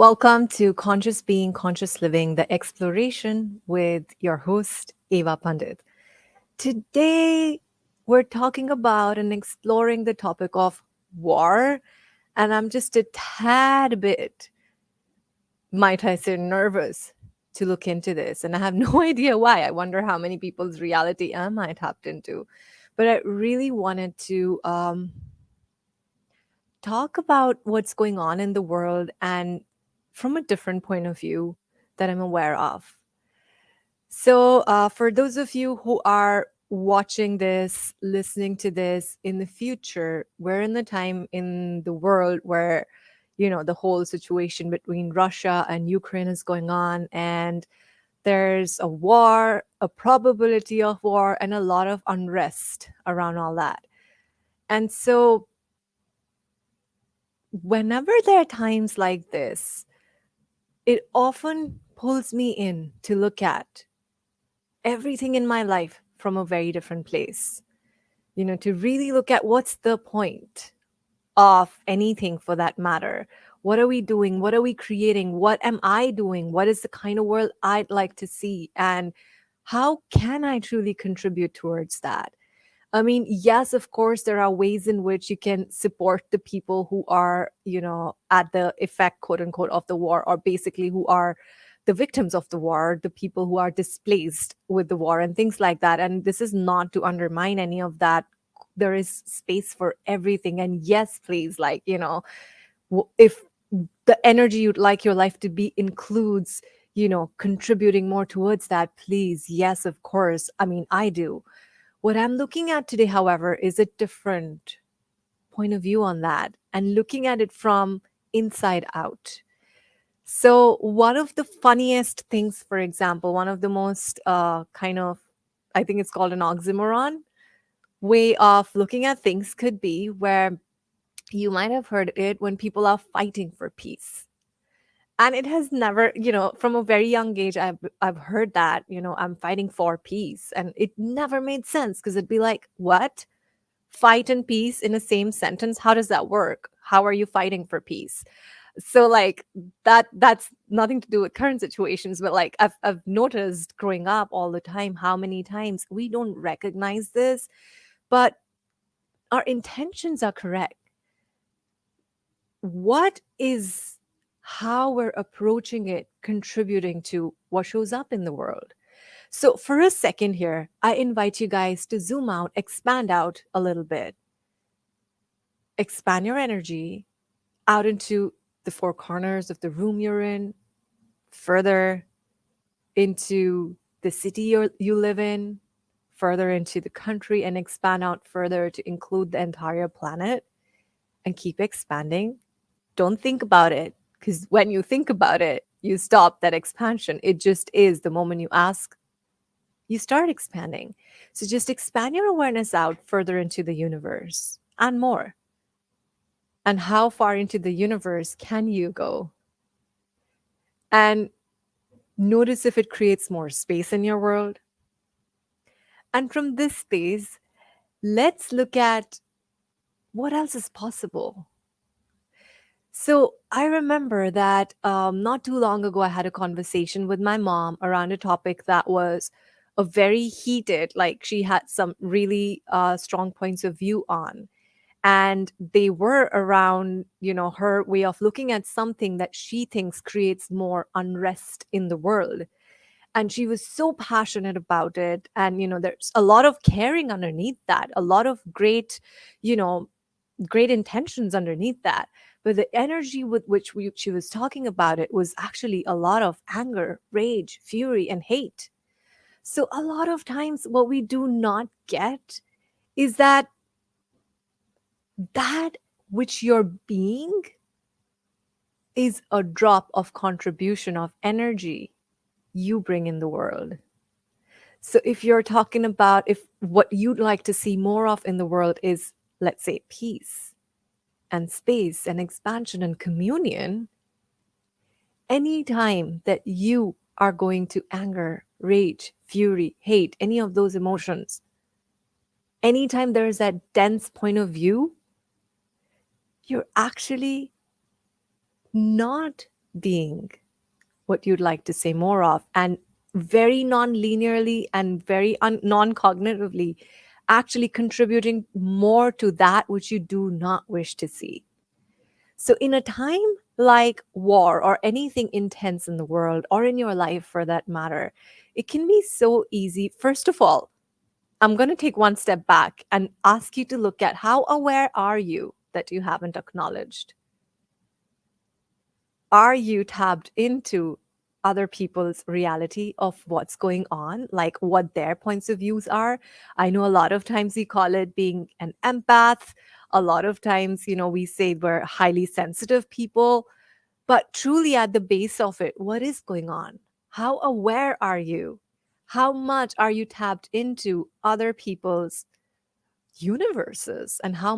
Welcome to Conscious Being, Conscious Living, the exploration with your host, Eva Pandit. Today, we're talking about and exploring the topic of war, and I'm just a tad bit, might I say, nervous to look into this. And I have no idea why. I wonder how many people's reality am I tapped into. But I really wanted to talk about what's going on in the world and from a different point of view that I'm aware of. So, for those of you who are watching this, listening to this in the future, we're in the time in the world where, the whole situation between Russia and Ukraine is going on, and there's a war, a probability of war, and a lot of unrest around all that. And so, whenever there are times like this, it often pulls me in to look at everything in my life from a very different place. To really look at what's the point of anything for that matter. What are we doing? What are we creating? What am I doing? What is the kind of world I'd like to see? And how can I truly contribute towards that? I mean, yes, of course, there are ways in which you can support the people who are, at the effect, quote unquote, of the war, or basically who are the victims of the war, the people who are displaced with the war, and things like that. And this is not to undermine any of that. There is space for everything. And yes, please, like, if the energy you'd like your life to be includes, contributing more towards that, please, yes, of course. I mean, I do. What I'm looking at today, however, is a different point of view on that and looking at it from inside out. So, one of the funniest things, for example, one of the most I think it's called an oxymoron way of looking at things could be where you might have heard it when people are fighting for peace. And it has never, from a very young age, I've heard that, I'm fighting for peace. And it never made sense because it'd be like, what? Fight and peace in the same sentence? How does that work? How are you fighting for peace? So like that's nothing to do with current situations, but like I've noticed growing up all the time how many times we don't recognize this, but our intentions are correct. What is how we're approaching it contributing to what shows up in the world? So, for a second here, I invite you guys to zoom out, expand out a little bit, expand your energy out into the four corners of the room you're in, further into the city you live in, further into the country, and expand out further to include the entire planet and keep expanding. Don't think about it because when you think about it, you stop that expansion. It just is the moment you ask, you start expanding. So just expand your awareness out further into the universe and more. And how far into the universe can you go? And notice if it creates more space in your world. And from this space, let's look at what else is possible. So I remember that not too long ago, I had a conversation with my mom around a topic that was a very heated, like she had some really strong points of view on. And they were around, her way of looking at something that she thinks creates more unrest in the world. And she was so passionate about it. And, there's a lot of caring underneath that, a lot of you know, great intentions underneath that. But the energy with which she was talking about it was actually a lot of anger, rage, fury, and hate. So, a lot of times, what we do not get is that which you're being is a drop of contribution of energy you bring in the world. So, if you're talking about if what you'd like to see more of in the world is, let's say, peace and space and expansion and communion, anytime that you are going to anger, rage, fury, hate, any of those emotions, anytime there's that dense point of view, you're actually not being, what you'd like to say more of, and very non-linearly and very non-cognitively actually contributing more to that which you do not wish to see. So in a time like war or anything intense in the world or in your life for that matter, it can be so easy. First of all, I'm going to take one step back and ask you to look at how aware are you that you haven't acknowledged? Are you tapped into other people's reality of what's going on, like what their points of views are? I know a lot of times we call it being an empath. A lot of times, we say we're highly sensitive people, but truly at the base of it, what is going on? How aware are you? How much are you tapped into other people's universes, and how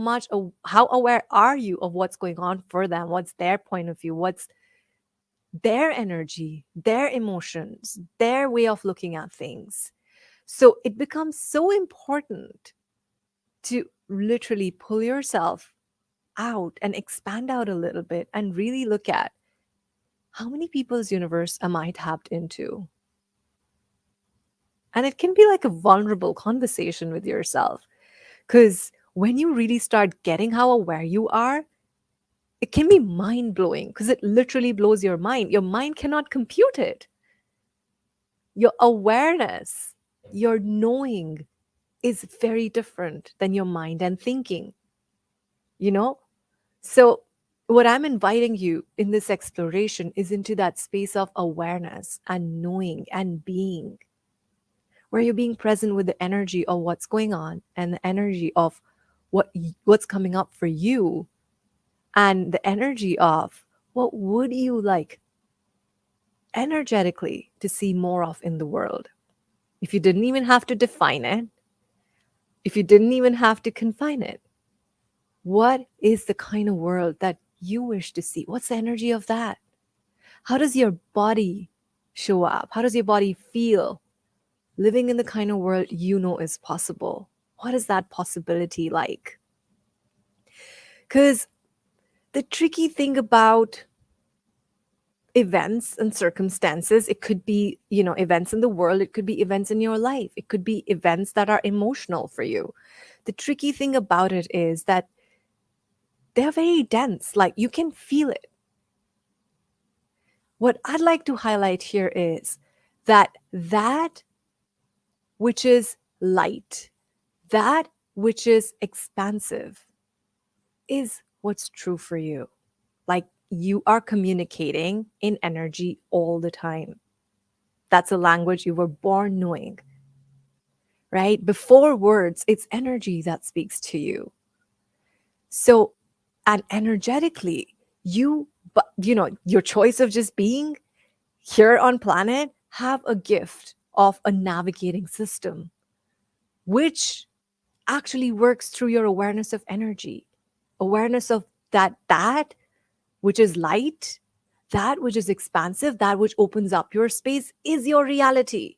aware are you of what's going on for them? What's their point of view? What's their energy, their emotions, their way of looking at things? So it becomes so important to literally pull yourself out and expand out a little bit and really look at how many people's universe am I tapped into? And it can be like a vulnerable conversation with yourself. Because when you really start getting how aware you are, it can be mind blowing because it literally blows your mind. Your mind cannot compute it. Your awareness, your knowing is very different than your mind and thinking, you know? So, what I'm inviting you in this exploration is into that space of awareness and knowing and being, where you're being present with the energy of what's going on and the energy of what's coming up for you, and the energy of what would you like energetically to see more of in the world. If you didn't even have to define it, if you didn't even have to confine it, what is the kind of world that you wish to see? What's the energy of that? How does your body show up? How does your body feel living in the kind of world you know is possible? What is that possibility like? Because the tricky thing about events and circumstances, it could be, events in the world, it could be events in your life, it could be events that are emotional for you. The tricky thing about it is that they're very dense, like you can feel it. What I'd like to highlight here is that which is light, that which is expansive, is what's true for you. Like you are communicating in energy all the time. That's a language you were born knowing, right? Before words, it's energy that speaks to you. So, and energetically, your choice of just being here on planet have a gift of a navigating system, which actually works through your awareness of energy, awareness of that which is light, that which is expansive, that which opens up your space is your reality.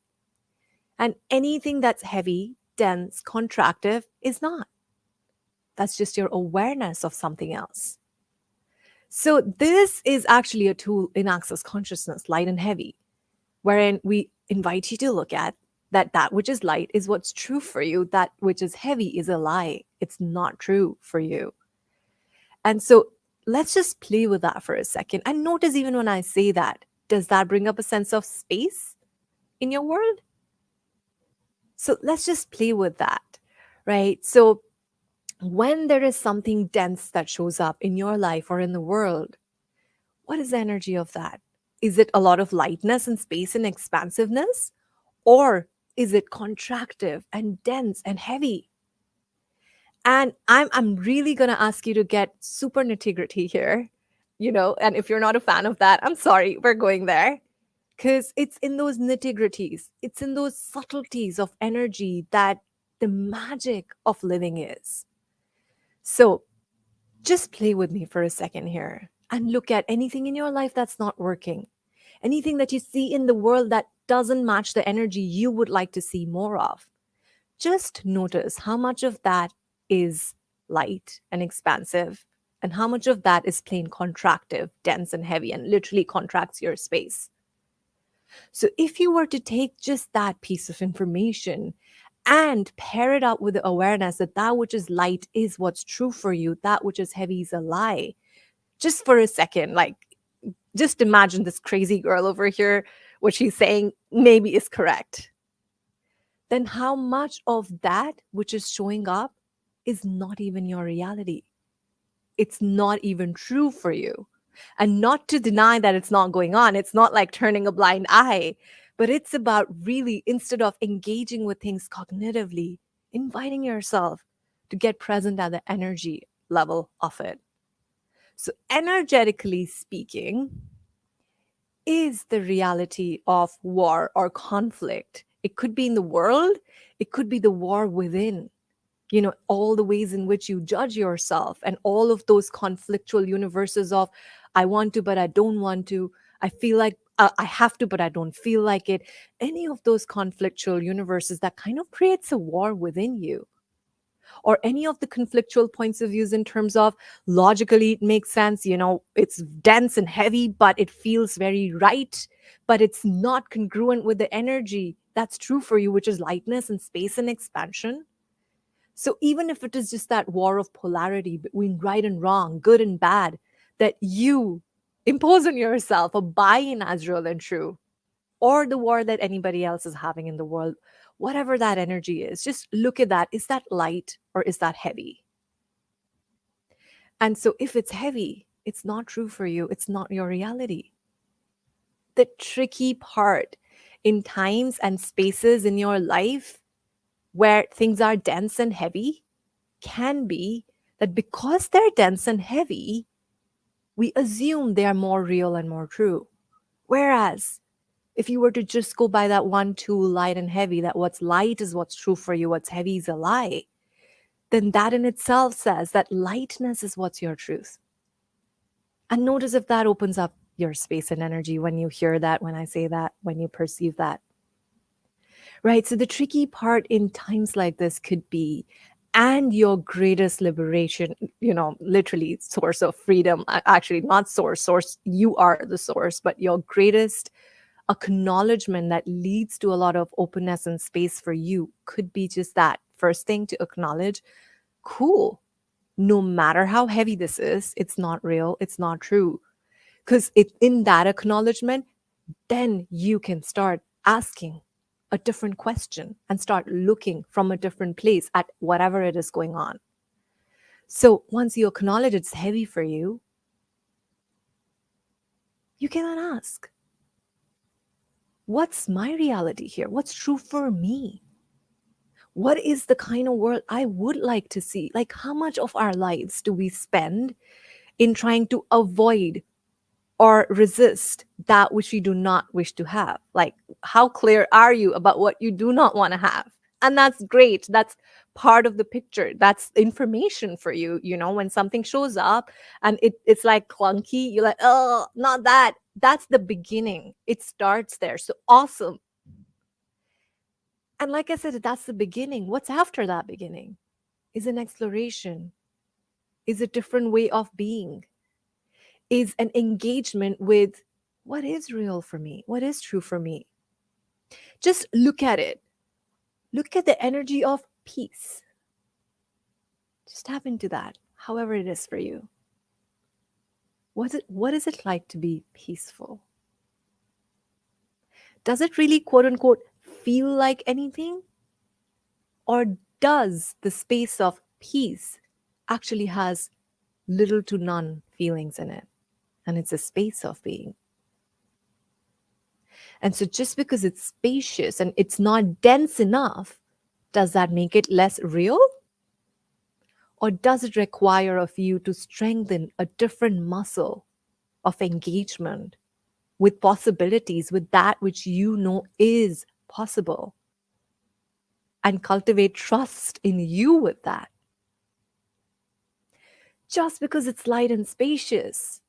And anything that's heavy, dense, contractive is not. That's just your awareness of something else. So, this is actually a tool in access consciousness, light and heavy, wherein we invite you to look at that which is light is what's true for you, that which is heavy is a lie. It's not true for you. And so, let's just play with that for a second. And notice, even when I say that, does that bring up a sense of space in your world? So let's just play with that, right? So when there is something dense that shows up in your life or in the world, what is the energy of that? Is it a lot of lightness and space and expansiveness? Or is it contractive and dense and heavy? And I'm really gonna ask you to get super nitty-gritty here, and if you're not a fan of that, I'm sorry, we're going there. Because it's in those nitty-gritties, it's in those subtleties of energy that the magic of living is. So just play with me for a second here and look at anything in your life that's not working, anything that you see in the world that doesn't match the energy you would like to see more of. Just notice how much of that is light and expansive and how much of that is plain contractive, dense, and heavy, and literally contracts your space. So, if you were to take just that piece of information and pair it up with the awareness that that which is light is what's true for you, that which is heavy is a lie, just for a second, like, just imagine this crazy girl over here, what she's saying maybe is correct. Then how much of that which is showing up is not even your reality? It's not even true for you. And not to deny that it's not going on, it's not like turning a blind eye, but it's about really, instead of engaging with things cognitively, inviting yourself to get present at the energy level of it. So, energetically speaking, is the reality of war or conflict. It could be in the world, it could be the war within. All the ways in which you judge yourself and all of those conflictual universes of, I want to, but I don't want to. I feel like I have to, but I don't feel like it. Any of those conflictual universes that kind of creates a war within you, or any of the conflictual points of views in terms of logically it makes sense, it's dense and heavy, but it feels very right, but it's not congruent with the energy that's true for you, which is lightness and space and expansion. So even if it is just that war of polarity between right and wrong, good and bad, that you impose on yourself or buy in as real and true, or the war that anybody else is having in the world, whatever that energy is, just look at that. Is that light or is that heavy? And so if it's heavy, it's not true for you. It's not your reality. The tricky part in times and spaces in your life where things are dense and heavy can be that because they're dense and heavy, we assume they are more real and more true. Whereas if you were to just go by that one tool, light and heavy, that what's light is what's true for you, what's heavy is a lie, then that in itself says that lightness is what's your truth. And notice if that opens up your space and energy when you hear that, when I say that, when you perceive that. Right? So the tricky part in times like this could be, and your greatest liberation, literally source of freedom, actually not source, you are the source, but your greatest acknowledgement that leads to a lot of openness and space for you could be just that first thing to acknowledge. Cool. No matter how heavy this is, it's not real, it's not true. Because in that acknowledgement, then you can start asking a different question and start looking from a different place at whatever it is going on. So once you acknowledge it's heavy for you, you can then ask, what's my reality here? What's true for me? What is the kind of world I would like to see? Like, how much of our lives do we spend in trying to avoid or resist that which we do not wish to have? Like, how clear are you about what you do not want to have? And that's great. That's part of the picture. That's information for you. When something shows up and it's like clunky, you're like, oh, not that. That's the beginning. It starts there. So awesome. And like I said, that's the beginning. What's after that beginning is an exploration, is a different way of being, is an engagement with what is real for me, what is true for me. Just look at it. Look at the energy of peace. Just tap into that, however it is for you. What is it like to be peaceful? Does it really, quote unquote, feel like anything? Or does the space of peace actually has little to none feelings in it? And it's a space of being. And so just because it's spacious and it's not dense enough, does that make it less real? Or does it require of you to strengthen a different muscle of engagement with possibilities, with that which you know is possible, and cultivate trust in you with that? Just because it's light and spacious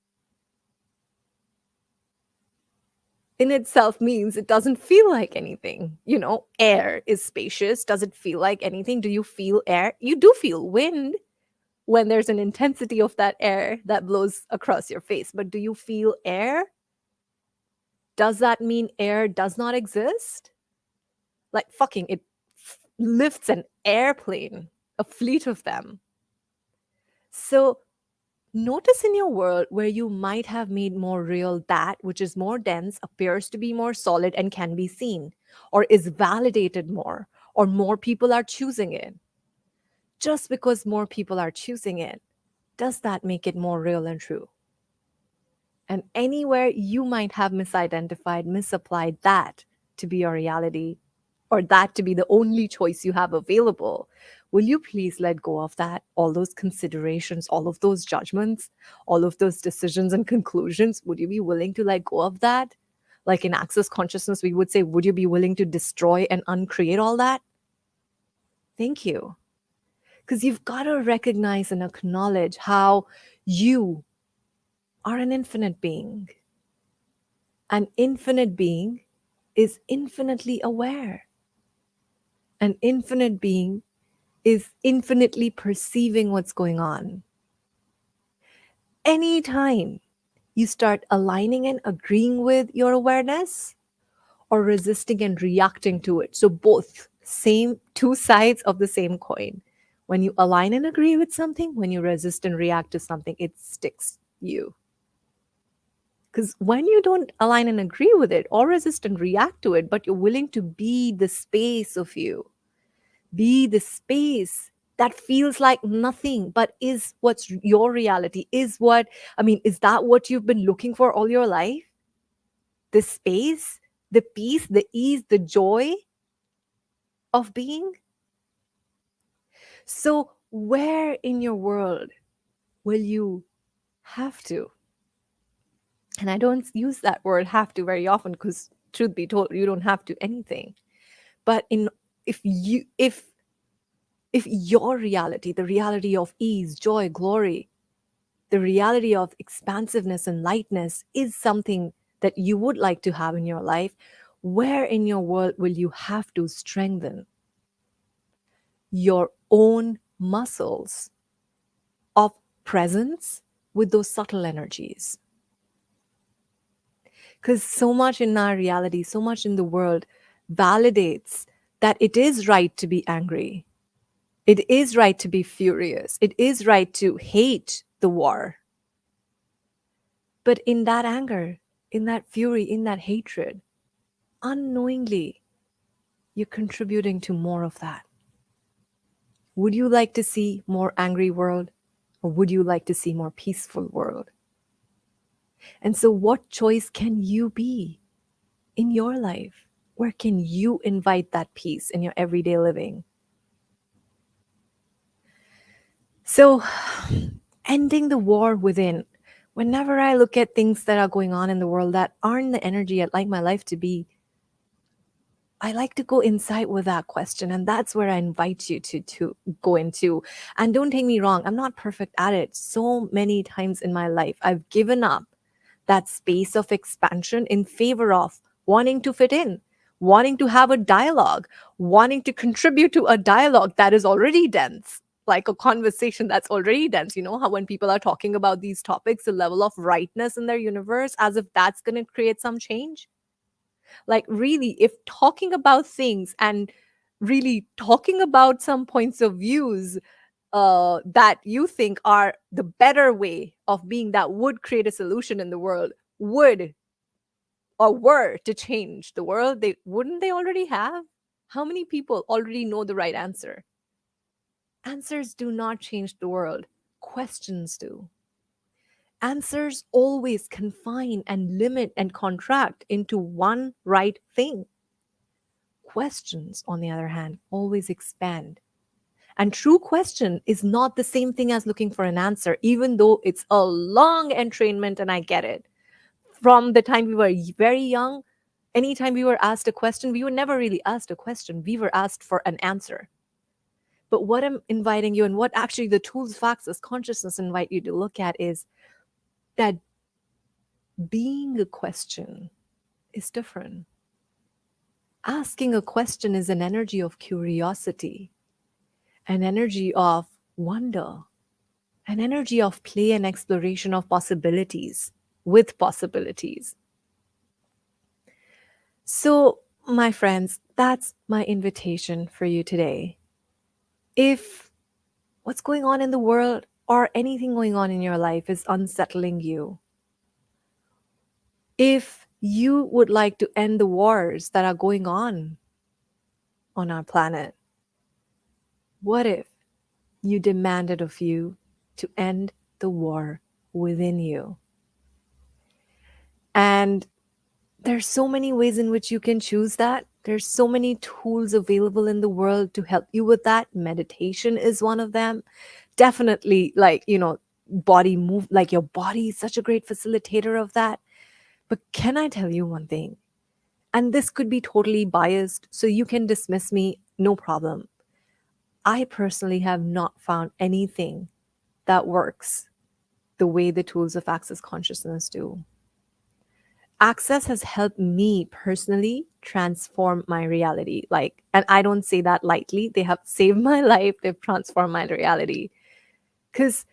in itself means it doesn't feel like anything. Air is spacious. Does it feel like anything? Do you feel air? You do feel wind. when there's an intensity of that air that blows across your face. But do you feel air? Does that mean air does not exist? Like fucking it lifts an airplane, a fleet of them. So notice in your world where you might have made more real that which is more dense, appears to be more solid, and can be seen, or is validated more, or more people are choosing it. Just because more people are choosing it, does that make it more real and true? And anywhere you might have misidentified, misapplied that to be your reality, or that to be the only choice you have available, will you please let go of that? All those considerations, all of those judgments, all of those decisions and conclusions, would you be willing to let go of that? Like in Access Consciousness, we would say, would you be willing to destroy and uncreate all that? Thank you. Because you've got to recognize and acknowledge how you are an infinite being. An infinite being is infinitely aware. An infinite being is infinitely perceiving what's going on. Anytime you start aligning and agreeing with your awareness, or resisting and reacting to it, so both same two sides of the same coin. When you align and agree with something, when you resist and react to something, it sticks you. Because when you don't align and agree with it or resist and react to it, but you're willing to be the space of you, be the space that feels like nothing, but is what's your reality, is what, I mean, is that what you've been looking for all your life? The space, the peace, the ease, the joy of being? So, where in your world will you have to? And I don't use that word have to very often because, truth be told, you don't have to anything. But if your reality, the reality of ease, joy, glory, the reality of expansiveness and lightness is something that you would like to have in your life, where in your world will you have to strengthen your own muscles of presence with those subtle energies? Because so much in our reality, so much in the world validates that it is right to be angry. It is right to be furious. It is right to hate the war. But in that anger, in that fury, in that hatred, unknowingly, you're contributing to more of that. Would you like to see more angry world, or would you like to see more peaceful world? And so what choice can you be in your life? Where can you invite that peace in your everyday living? So, ending the war within. Whenever I look at things that are going on in the world that aren't the energy I'd like my life to be, I like to go inside with that question. And that's where I invite you to go into. And don't take me wrong, I'm not perfect at it. So many times in my life, I've given up that space of expansion in favor of wanting to fit in, wanting to have a dialogue, wanting to contribute to a dialogue that is already dense, like a conversation that's already dense. You know how when people are talking about these topics, the level of rightness in their universe, as if that's going to create some change? Like, really, if talking about things and really talking about some points of views that you think are the better way of being that would create a solution in the world would or were to change the world, they wouldn't they already have? How many people already know the right answer? Answers do not change the world, questions do. Answers always confine and limit and contract into one right thing. Questions, on the other hand, always expand. And true question is not the same thing as looking for an answer, even though it's a long entrainment, and I get it. From the time we were very young, anytime we were asked a question, we were never really asked a question. We were asked for an answer. But what I'm inviting you, and what actually the tools, facts, as consciousness invite you to look at, is that being a question is different. Asking a question is an energy of curiosity, an energy of wonder, an energy of play and exploration of possibilities with possibilities. So, my friends, that's my invitation for you today. If what's going on in the world or anything going on in your life is unsettling you, if you would like to end the wars that are going on our planet, what if you demanded of you to end the war within you? And there's so many ways in which you can choose that. There's so many tools available in the world to help you with that. Meditation is one of them. Definitely, like, body move, like your body is such a great facilitator of that. But can I tell you one thing? And this could be totally biased, so you can dismiss me, no problem. I personally have not found anything that works the way the tools of Access Consciousness do. Access has helped me personally transform my reality. Like, and I don't say that lightly. They have saved my life, they've transformed my reality. Because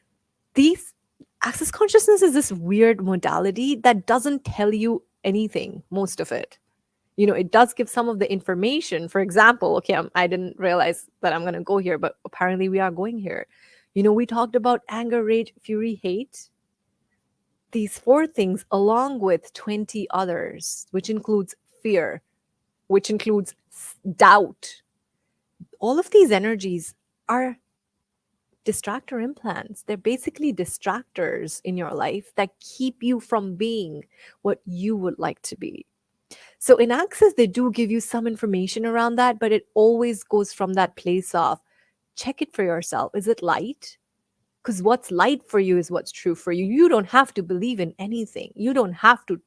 these Access Consciousness is this weird modality that doesn't tell you anything, most of it. It does give some of the information. For example, okay, I didn't realize that I'm going to go here, but apparently we are going here. We talked about anger, rage, fury, hate. These four things, along with 20 others, which includes fear, which includes doubt, all of these energies are distractor implants. They're basically distractors in your life that keep you from being what you would like to be. So in Access, they do give you some information around that, but it always goes from that place of check it for yourself. Is it light? Because what's light for you is what's true for you. You don't have to believe in anything. You don't have to,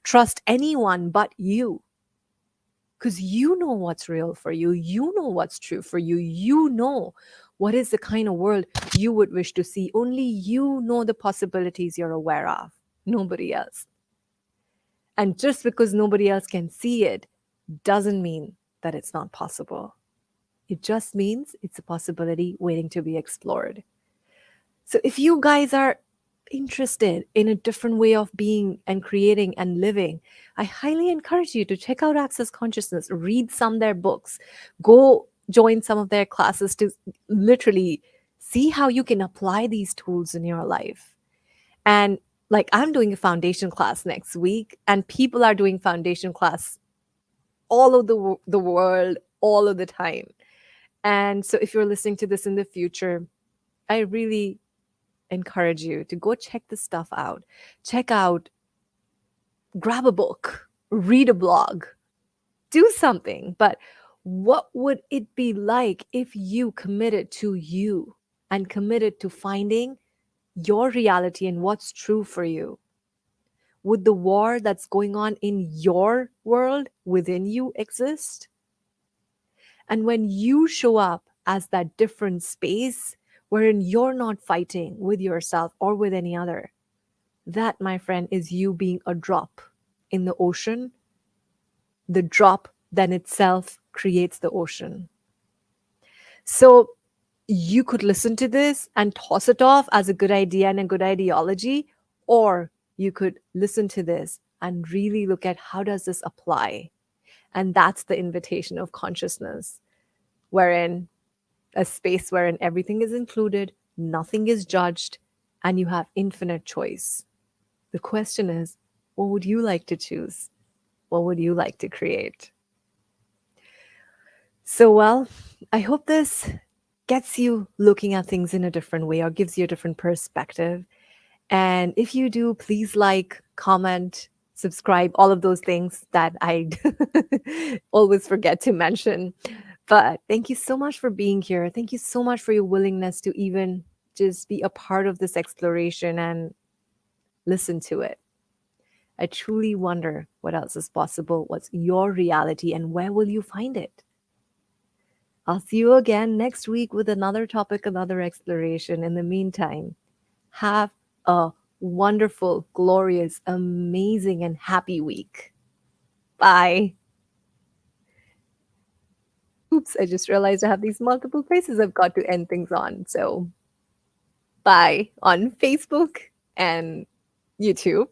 trust anyone but you. Because you know what's real for you. You know what's true for you. You know what is the kind of world you would wish to see. Only you know the possibilities you're aware of. Nobody else. And just because nobody else can see it doesn't mean that it's not possible. It just means it's a possibility waiting to be explored. So if you guys are interested in a different way of being and creating and living, I highly encourage you to check out Access Consciousness, read some of their books, go join some of their classes to literally see how you can apply these tools in your life. And like, I'm doing a foundation class next week, and people are doing foundation class all over the world, all of the time. And so if you're listening to this in the future, I really encourage you to go check this stuff out. Check out, grab a book, read a blog, do something. But what would it be like if you committed to you and committed to finding your reality and what's true for you? Would the war that's going on in your world within you exist? And when you show up as that different space wherein you're not fighting with yourself or with any other, that, my friend, is you being a drop in the ocean. The drop then itself creates the ocean. So you could listen to this and toss it off as a good idea and a good ideology, or you could listen to this and really look at how does this apply? And that's the invitation of consciousness, wherein a space wherein everything is included, nothing is judged, and you have infinite choice. The question is, what would you like to choose? What would you like to create? So, well, I hope this gets you looking at things in a different way or gives you a different perspective. And if you do, please like, comment, subscribe, all of those things that I always forget to mention. But thank you so much for being here. Thank you so much for your willingness to even just be a part of this exploration and listen to it. I truly wonder what else is possible. What's your reality and where will you find it? I'll see you again next week with another topic, another exploration. In the meantime, have a wonderful, glorious, amazing, and happy week. Bye. Oops, I just realized I have these multiple places I've got to end things on. So Bye on Facebook and YouTube.